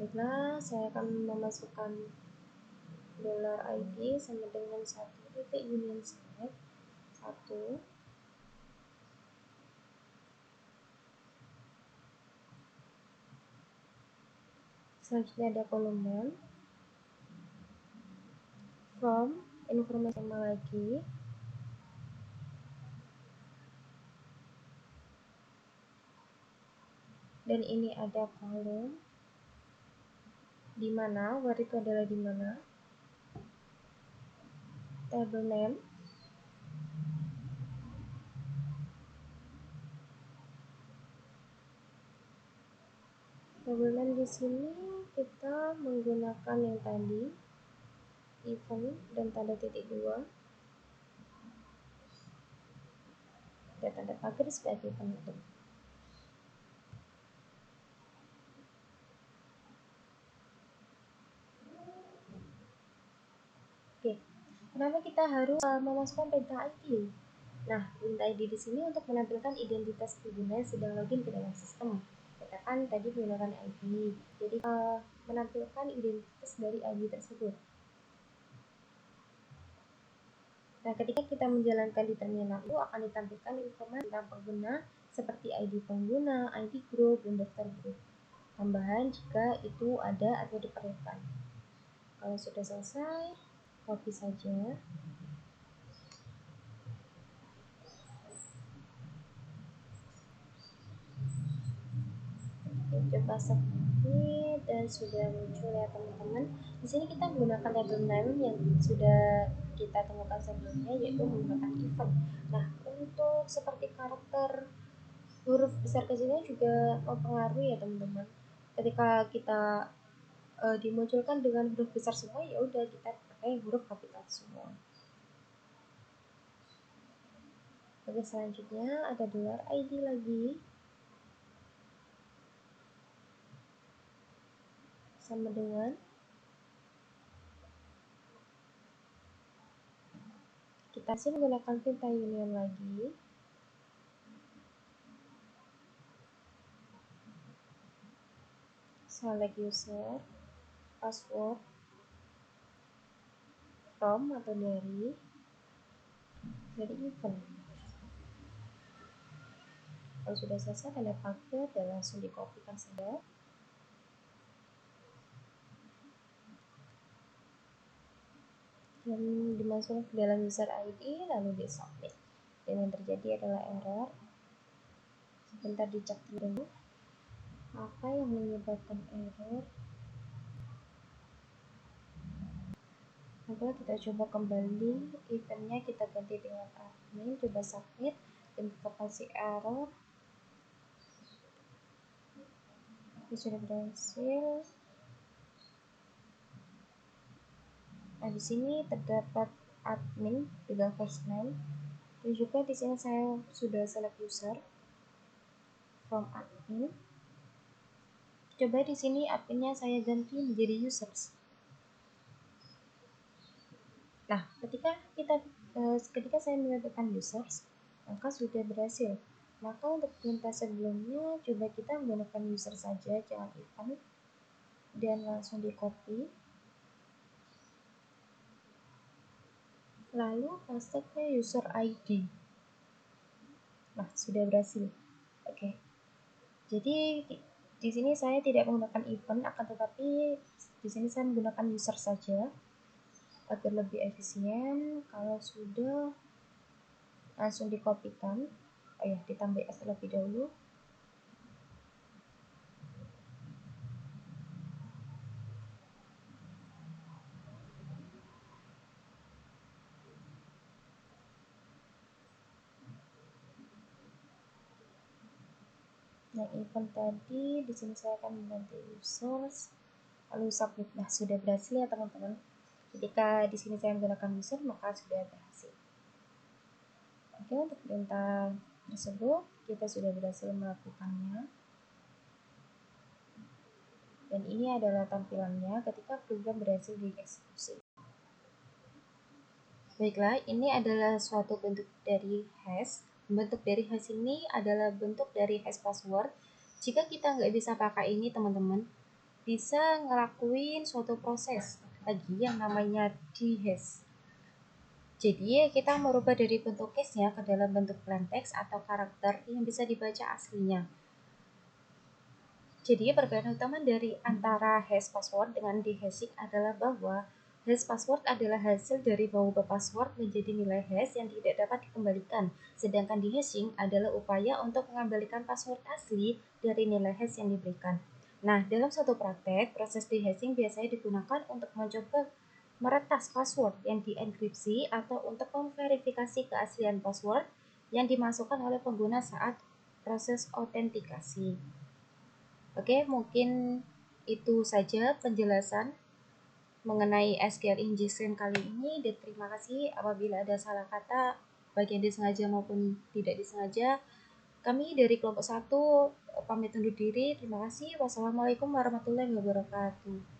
Baiklah, saya akan memasukkan $id sama dengan 1 titik union select 1. Selanjutnya ada kolom name, from, informasi lagi, dan ini ada kolom di mana where itu adalah di mana table name, di sini kita menggunakan yang tadi event dan tanda titik 2 dan tanda pagar sebagai penutup. Oke, kenapa kita harus memasukkan perintah ID? Nah, perintah ID di sini untuk menampilkan identitas pengguna yang sedang login ke dalam sistem. Kita kan tadi menggunakan ID, jadi menampilkan identitas dari ID tersebut. Nah, ketika kita menjalankan di terminal itu akan ditampilkan informasi tentang pengguna seperti ID pengguna, ID grup, dan daftar grup. Tambahan jika itu ada atau diperlukan. Kalau sudah selesai, copy saja. Coba submit dan sudah muncul ya teman-teman. Di sini kita menggunakan table name yang sudah kita temukan sebelumnya, yaitu menggunakan event. Nah, untuk seperti karakter huruf besar kecilnya juga mempengaruhi ya teman-teman. Ketika kita dimunculkan dengan huruf besar semua, ya udah kita pakai huruf kapital semua. Oke, selanjutnya ada $ID lagi. Sama dengan kita sih menggunakan tinta union lagi. Select user, password, from atau dari event. Kalau sudah selesai tanda paket dan langsung dikopikan saja. Dan dimasukkan ke dalam user ID lalu di submit. Dan yang terjadi adalah error. Sebentar dicek dulu apa yang menyebabkan error. Lalu kita coba kembali, eventnya kita ganti dengan admin, coba submit dan kita kasih error. Ini sudah berhasil. Nah, di sini terdapat admin dengan first name. Dan juga di sini saya sudah select user from admin. Coba di sini adminnya saya ganti menjadi users. Nah, ketika saya menentukan users, maka sudah berhasil. Maka untuk perintah sebelumnya, coba kita menggunakan user saja, jangan event, dan langsung di copy. Lalu paste ke user ID. Nah, sudah berhasil. Oke. Jadi di sini saya tidak menggunakan event, akan tetapi di sini saya menggunakan user saja agar lebih efisien. Kalau sudah langsung dikopikan, ditambah S terlebih dahulu. Yang event tadi di sini saya akan mengganti users lalu submit. Nah, sudah berhasil ya teman-teman. Ketika di sini saya menggunakan user maka sudah berhasil. Oke, untuk perintah tersebut kita sudah berhasil melakukannya. Dan ini adalah tampilannya ketika program berhasil dieksekusi. Baiklah, ini adalah suatu bentuk dari hash. Bentuk dari hash ini adalah bentuk dari hash password. Jika kita nggak bisa pakai ini, teman-teman, bisa ngelakuin suatu proses lagi yang namanya dehash. Jadi, kita merubah dari bentuk case-nya ke dalam bentuk plain text atau karakter yang bisa dibaca aslinya. Jadi, perbedaan utama dari antara hash password dengan dehashing adalah bahwa hash password adalah hasil dari mengubah password menjadi nilai hash yang tidak dapat dikembalikan, sedangkan dehashing adalah upaya untuk mengembalikan password asli dari nilai hash yang diberikan. Nah, dalam suatu praktek, proses dehashing biasanya digunakan untuk mencoba meretas password yang dienkripsi atau untuk memverifikasi keaslian password yang dimasukkan oleh pengguna saat proses autentikasi. Oke, mungkin itu saja penjelasan mengenai SQL injection kali ini, dan terima kasih apabila ada salah kata baik yang disengaja maupun tidak disengaja. Kami dari kelompok 1 pamit undur diri. Terima kasih. Wassalamualaikum warahmatullahi wabarakatuh.